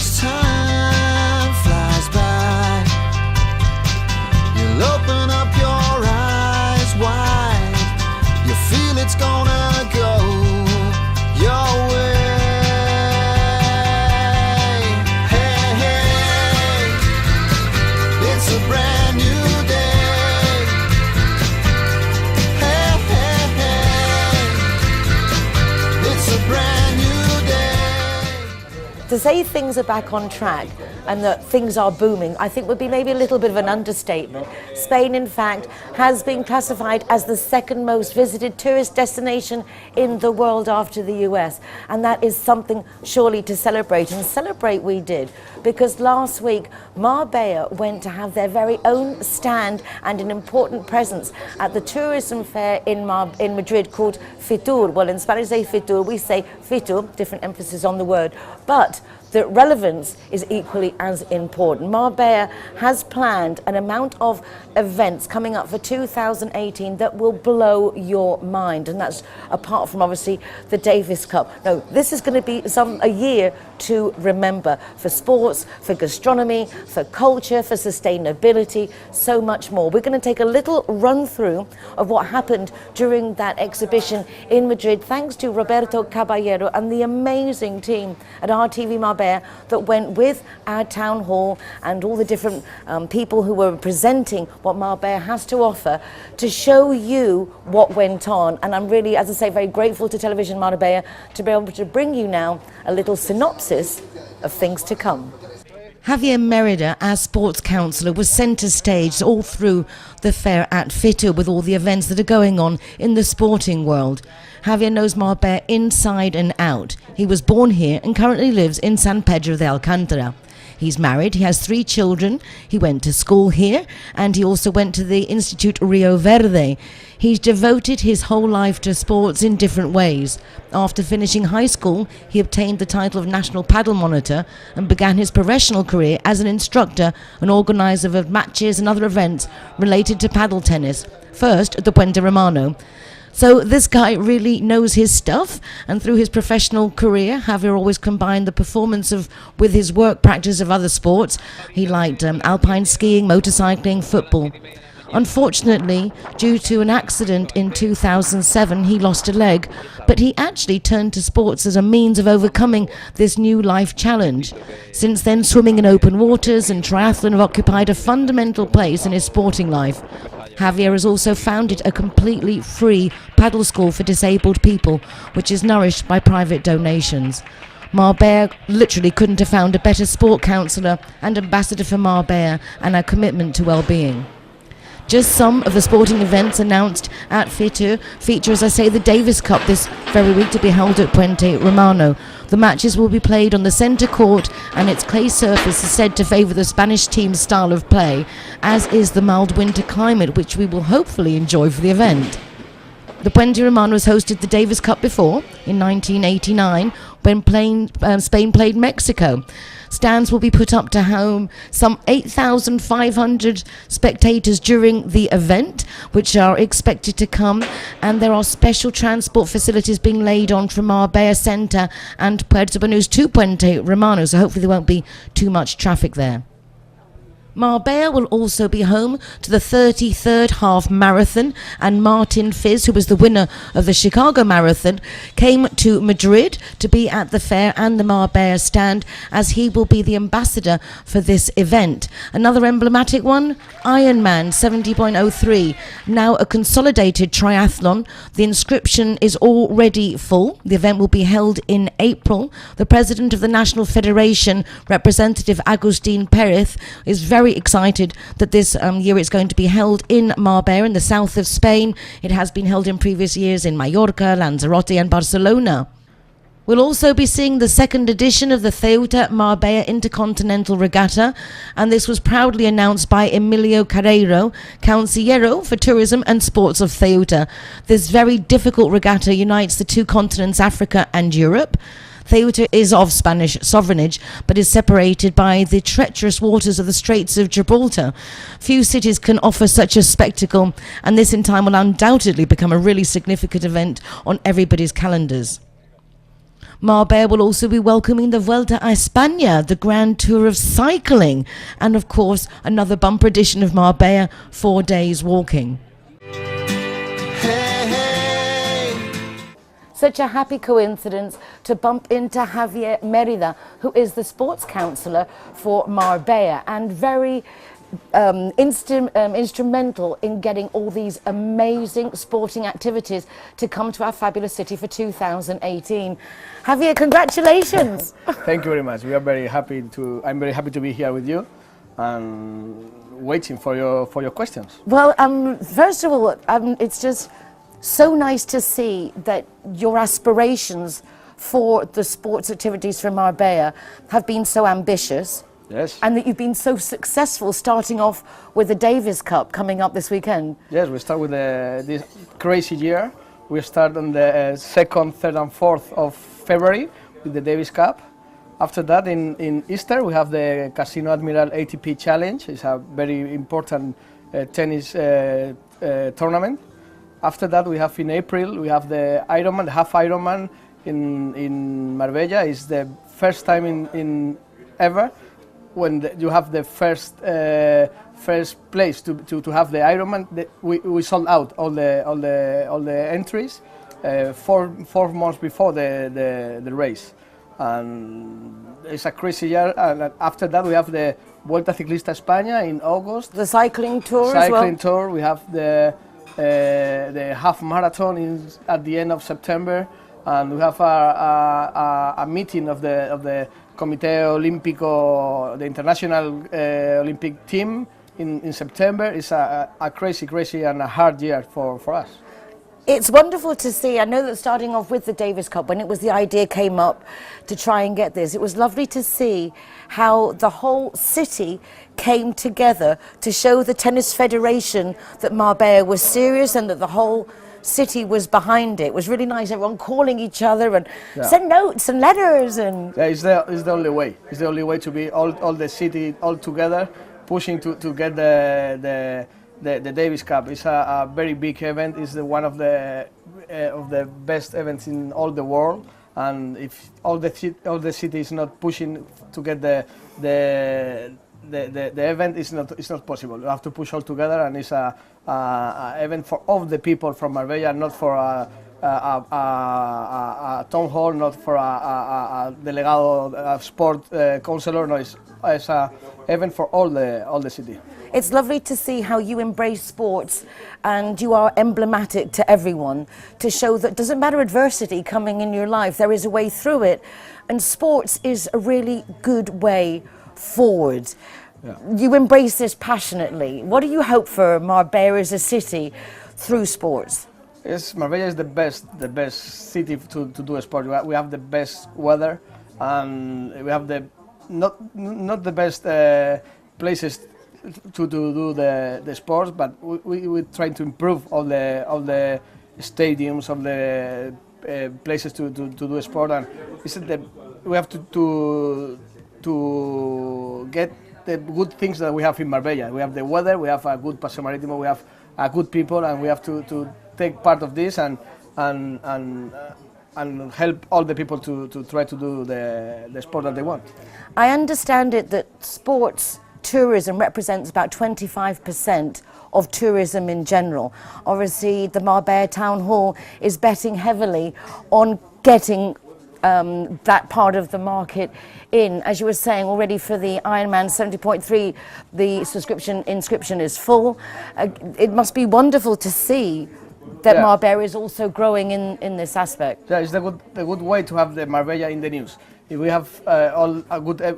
as time flies by, you'll open up your eyes wide. You feel it's gonna go your way. Hey, hey, it's a brand new day. Hey, hey, hey, it's a brand new day. To say things are back on track and that things are booming, I think would be maybe a little bit of an understatement. Spain, in fact, has been classified as the second most visited tourist destination in the world after the US. And that is something surely to celebrate. And celebrate we did, because last week Marbella went to have their very own stand and an important presence at the tourism fair in Madrid called FITUR. Well, in Spanish they say FITUR, we say FITUR, different emphasis on the word. But the relevance is equally as important. Marbella has planned an amount of events coming up for 2018 that will blow your mind, and that's apart from obviously the Davis Cup. No, this is going to be a year to remember for sports, for gastronomy, for culture, for sustainability, so much more. We're going to take a little run through of what happened during that exhibition in Madrid, thanks to Roberto Caballero and the amazing team at RTVMarbella that went with our town hall and all the different people who were presenting what Marbella has to offer to show you what went on. And I'm really, as I say, very grateful to Television Marbella to be able to bring you now a little synopsis of things to come. Javier Merida, our sports councillor, was centre stage all through the fair at FITUR with all the events that are going on in the sporting world. Javier knows Marbella inside and out. He was born here and currently lives in San Pedro de Alcántara. He's married, he has 3 children, he went to school here, and he also went to the Institute Rio Verde. He's devoted his whole life to sports in different ways. After finishing high school, he obtained the title of National Paddle Monitor and began his professional career as an instructor and organizer of matches and other events related to paddle tennis, first at the Puente Romano. So this guy really knows his stuff, and through his professional career, Javier always combined the performance with his work practice of other sports. He liked alpine skiing, motorcycling, football. Unfortunately, due to an accident in 2007, he lost a leg, but he actually turned to sports as a means of overcoming this new life challenge. Since then, swimming in open waters and triathlon have occupied a fundamental place in his sporting life. Javier has also founded a completely free paddle school for disabled people, which is nourished by private donations. Marbella literally couldn't have found a better sport councillor and ambassador for Marbella and our commitment to well-being. Just some of the sporting events announced at FITUR feature, as I say, the Davis Cup this very week to be held at Puente Romano. The matches will be played on the centre court, and its clay surface is said to favour the Spanish team's style of play, as is the mild winter climate, which we will hopefully enjoy for the event. The Puente Romano has hosted the Davis Cup before, in 1989, when Spain played Mexico. Stands will be put up to home some 8,500 spectators during the event, which are expected to come, and there are special transport facilities being laid on from Marbella Centre and Puerto Banús to Puente Romano, so hopefully there won't be too much traffic there. Marbella will also be home to the 33rd half marathon, and Martin Fizz, who was the winner of the Chicago Marathon, came to Madrid to be at the fair and the Marbella stand, as he will be the ambassador for this event. Another emblematic one, Ironman 70.03, now a consolidated triathlon. The inscription is already full. The event will be held in April. The president of the National Federation, Representative Agustín Pérez, is very excited that this year it's going to be held in Marbella in the south of Spain. It has been held in previous years in Mallorca, Lanzarote and Barcelona. We'll also be seeing the second edition of the Ceuta-Marbella Inter Continental Regatta, and this was proudly announced by Emilio Carreiro, Concillor for Tourism and Sports of Ceuta. This very difficult regatta unites the 2 continents, Africa and Europe. Ceuta is of Spanish sovereignty, but is separated by the treacherous waters of the Straits of Gibraltar. Few cities can offer such a spectacle, and this in time will undoubtedly become a really significant event on everybody's calendars. Marbella will also be welcoming the Vuelta a España, the Grand Tour of cycling, and of course another bumper edition of Marbella, 4 days walking. Hey, hey. Such a happy coincidence to bump into Javier Merida, who is the sports councillor for Marbella and very instrumental in getting all these amazing sporting activities to come to our fabulous city for 2018. Javier, congratulations! Thank you very much. We are very happy to. I'm very happy to be here with you, and waiting for your questions. Well, first of all, it's just so nice to see that your aspirations for the sports activities for Marbella have been so ambitious. Yes. And that you've been so successful, starting off with the Davis Cup coming up this weekend. Yes, we start with this crazy year. We start on the 2nd, 3rd and 4th of February with the Davis Cup. After that, in Easter, we have the Casino Admiral ATP Challenge. It's a very important tennis tournament. After that, we have in April, we have the Ironman, the half Ironman in Marbella. It's the first time in ever when you have the first place to have the Ironman. We sold out all the entries 4 months before the race, and it's a crazy year. And after that, we have the Vuelta Ciclista España in August. The cycling tour as well. Cycling tour. We have the half marathon at the end of September, and we have a meeting of the Comité Olímpico, the international Olympic team in September. It's a crazy and a hard year for us. It's wonderful to see. I know that starting off with the Davis Cup, when the idea came up to try and get this, it was lovely to see how the whole city came together to show the Tennis Federation that Marbella was serious and that the whole city was behind it. It was really nice, everyone calling each other and send notes and letters. And yeah, it's the only way. It's the only way to be all the city all together, pushing to get the Davis Cup. It's a very big event. It's one of the best events in all the world. And if all the city is not pushing to get the event, it's not possible. You have to push all together, and it's a event for all the people from Marbella, not for a town hall, not for a delegado, a sport councillor. No, it's a event for all the city. it's lovely to see how you embrace sports and you are emblematic to everyone to show that it doesn't matter adversity coming in your life, there is a way through it, and sports is a really good way forward. Yeah. You embrace this passionately. What do you hope for Marbella as a city through sports? Yes, Marbella is the best city to do a sport. We have the best weather, and we have the not the best places to do the sports, but we try to improve all the stadiums, all the places to do a sport, and we have to get the good things that we have in Marbella. We have the weather, we have a good Paseo Marítimo, we have good people, and we have to take part of this and help all the people to try to do the sport that they want. I understand it that sports tourism represents about 25% of tourism in general. Obviously, the Marbella Town Hall is betting heavily on getting that part of the market in. As you were saying already, for the Ironman 70.3, the inscription is full. It must be wonderful to see that Marbella is also growing in this aspect. Yeah, it's the good way to have the Marbella in the news. If we have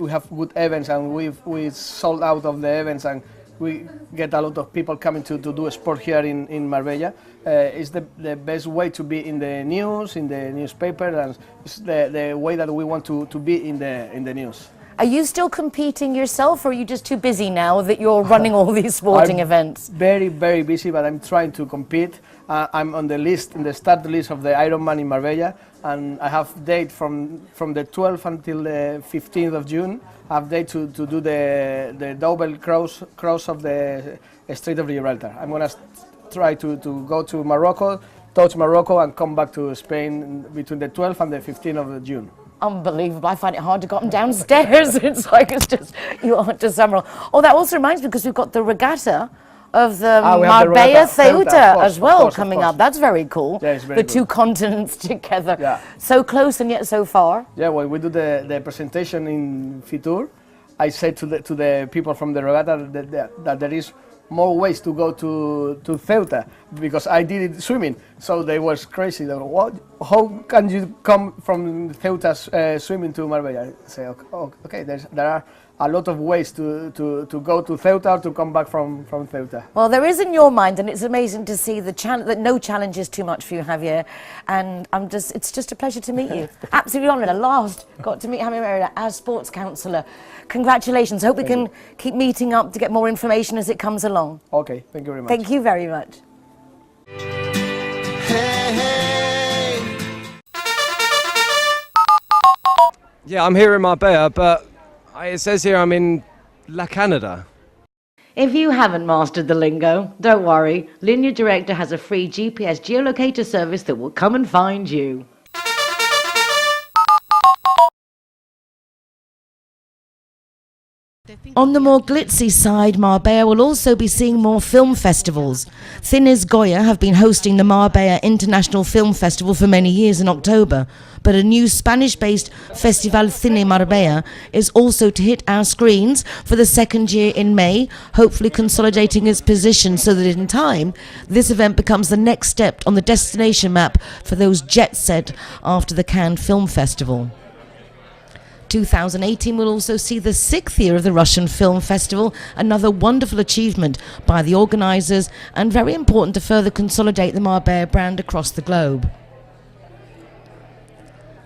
we have good events, and we sold out of the events, and we get a lot of people coming to do a sport here in Marbella. It's the best way to be in the news, in the newspaper, and it's the way that we want to be in the news. Are you still competing yourself, or are you just too busy now that you're running all these sporting events? Very, very busy, but I'm trying to compete. I'm on the list, in the start list of the Ironman in Marbella, and I have date from the 12th until the 15th of June. I have date to do the double cross of the Strait of Gibraltar. I'm gonna try to go to Morocco, touch Morocco and come back to Spain between the 12th and the 15th of June. Unbelievable. I find it hard to get them downstairs. It's like it's just, you are to summer. Oh, that also reminds me, because we've got the regatta of the Marbella Ceuta as well coming up. That's very cool. Yeah, it's very the good. two continents together. Yeah. So close and yet so far. Yeah, when we do the presentation in FITUR, I said to the people from the regatta that there is more ways to go to Ceuta, because I did it swimming. So they was crazy. They were, what? How can you come from Ceuta swimming to Marbella? I say, okay, there are a lot of ways to go to Ceuta or to come back from Ceuta. Well, there is in your mind, and it's amazing to see that no challenge is too much for you, Javier. And it's just a pleasure to meet you. Absolutely honoured. At last got to meet Javier Merida as sports councillor. Congratulations. Hope we can keep meeting up to get more information as it comes along. Okay, thank you very much. Thank you very much. Hey, hey. Yeah, I'm here in Marbella, but it says here I'm in La Canada. If you haven't mastered the lingo, don't worry. Linear Director has a free GPS geolocator service that will come and find you. On the more glitzy side, Marbella will also be seeing more film festivals. Cines Goya have been hosting the Marbella International Film Festival for many years in October, but a new Spanish-based Festival Cine Marbella is also to hit our screens for the second year in May, hopefully consolidating its position so that in time, this event becomes the next step on the destination map for those jet set after the Cannes Film Festival. 2018 will also see the 6th year of the Russian Film Festival, another wonderful achievement by the organisers and very important to further consolidate the Marbella brand across the globe.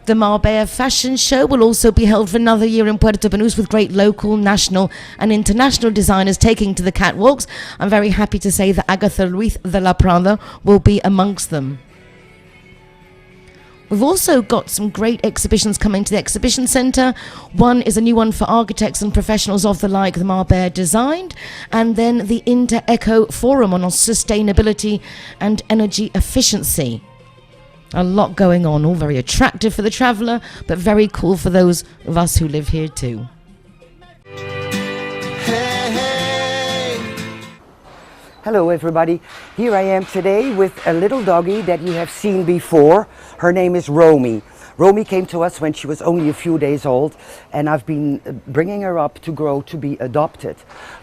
The Marbella Fashion Show will also be held for another year in Puerto Banús with great local, national and international designers taking to the catwalks. I'm very happy to say that Agatha Ruiz de la Prada will be amongst them. We've also got some great exhibitions coming to the exhibition centre. One is a new one for architects and professionals of the like the Marbella designed, and then the Inter-Eco Forum on sustainability and energy efficiency. A lot going on, all very attractive for the traveller, but very cool for those of us who live here too. Hello everybody, here I am today with a little doggy that you have seen before. Her name is Romy. Romy came to us when she was only a few days old, and I've been bringing her up to grow to be adopted.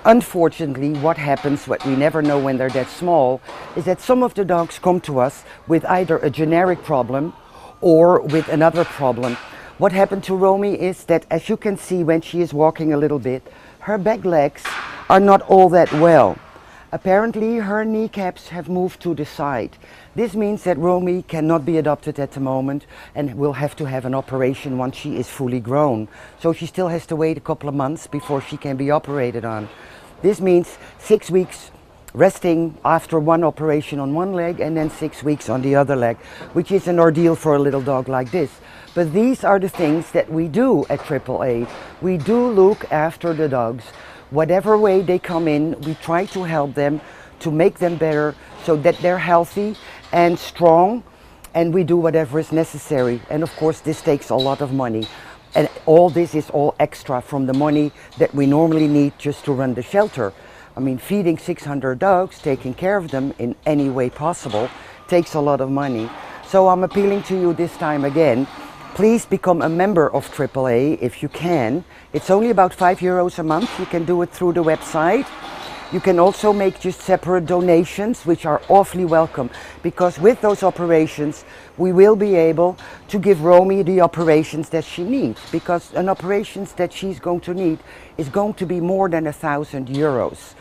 Unfortunately, what happens, what we never know when they're that small, is that some of the dogs come to us with either a generic problem or with another problem. What happened to Romy is that, as you can see when she is walking a little bit, her back legs are not all that well. Apparently her kneecaps have moved to the side. This means that Romy cannot be adopted at the moment and will have to have an operation once she is fully grown. So she still has to wait a couple of months before she can be operated on. This means 6 weeks resting after one operation on one leg and then 6 weeks on the other leg, which is an ordeal for a little dog like this. But these are the things that we do at AAA. We do look after the dogs. Whatever way they come in, we try to help them, to make them better so that they're healthy and strong, and we do whatever is necessary. And of course this takes a lot of money, and all this is all extra from the money that we normally need just to run the shelter. I mean, feeding 600 dogs, taking care of them in any way possible, takes a lot of money. So I'm appealing to you this time again. Please become a member of AAA if you can. It's only about €5 a month. You can do it through the website. You can also make just separate donations, which are awfully welcome, because with those operations we will be able to give Romy the operations that she needs, because an operations that she's going to need is going to be more than €1,000,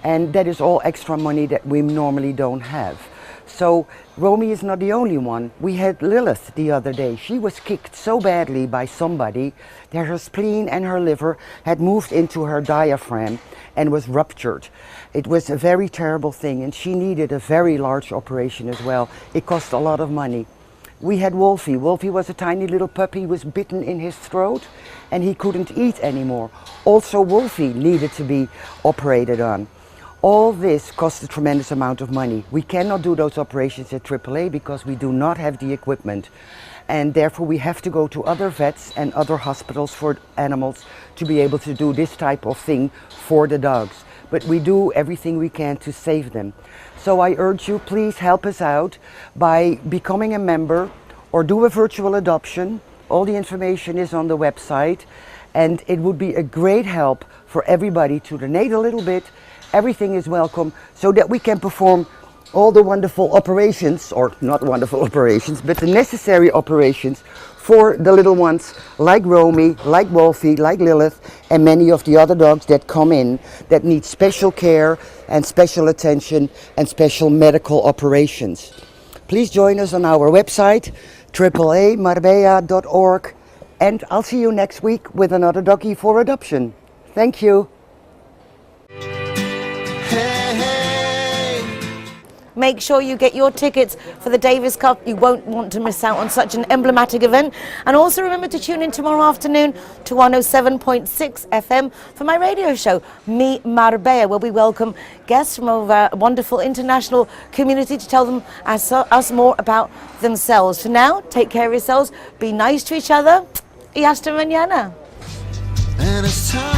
and that is all extra money that we normally don't have. So Romy is not the only one. We had Lilith the other day. She was kicked so badly by somebody that her spleen and her liver had moved into her diaphragm and was ruptured. It was a very terrible thing, and she needed a very large operation as well. It cost a lot of money. We had Wolfie. Wolfie was a tiny little puppy. He was bitten in his throat and he couldn't eat anymore. Also Wolfie needed to be operated on. All this costs a tremendous amount of money. We cannot do those operations at AAA because we do not have the equipment. And therefore we have to go to other vets and other hospitals for animals to be able to do this type of thing for the dogs. But we do everything we can to save them. So I urge you, please help us out by becoming a member or do a virtual adoption. All the information is on the website, and it would be a great help for everybody to donate a little bit. Everything is welcome so that we can perform all the wonderful operations, or not wonderful operations, but the necessary operations for the little ones like Romy, like Wolfie, like Lilith, and many of the other dogs that come in that need special care and special attention and special medical operations. Please join us on our website, AAAMarbella.org, and I'll see you next week with another doggy for adoption. Thank you. Make sure you get your tickets for the Davis Cup. You won't want to miss out on such an emblematic event. And also remember to tune in tomorrow afternoon to 107.6 FM for my radio show, Mi Marbella, where we welcome guests from a wonderful international community to tell them us more about themselves. For now, take care of yourselves, be nice to each other, y hasta mañana. And it's time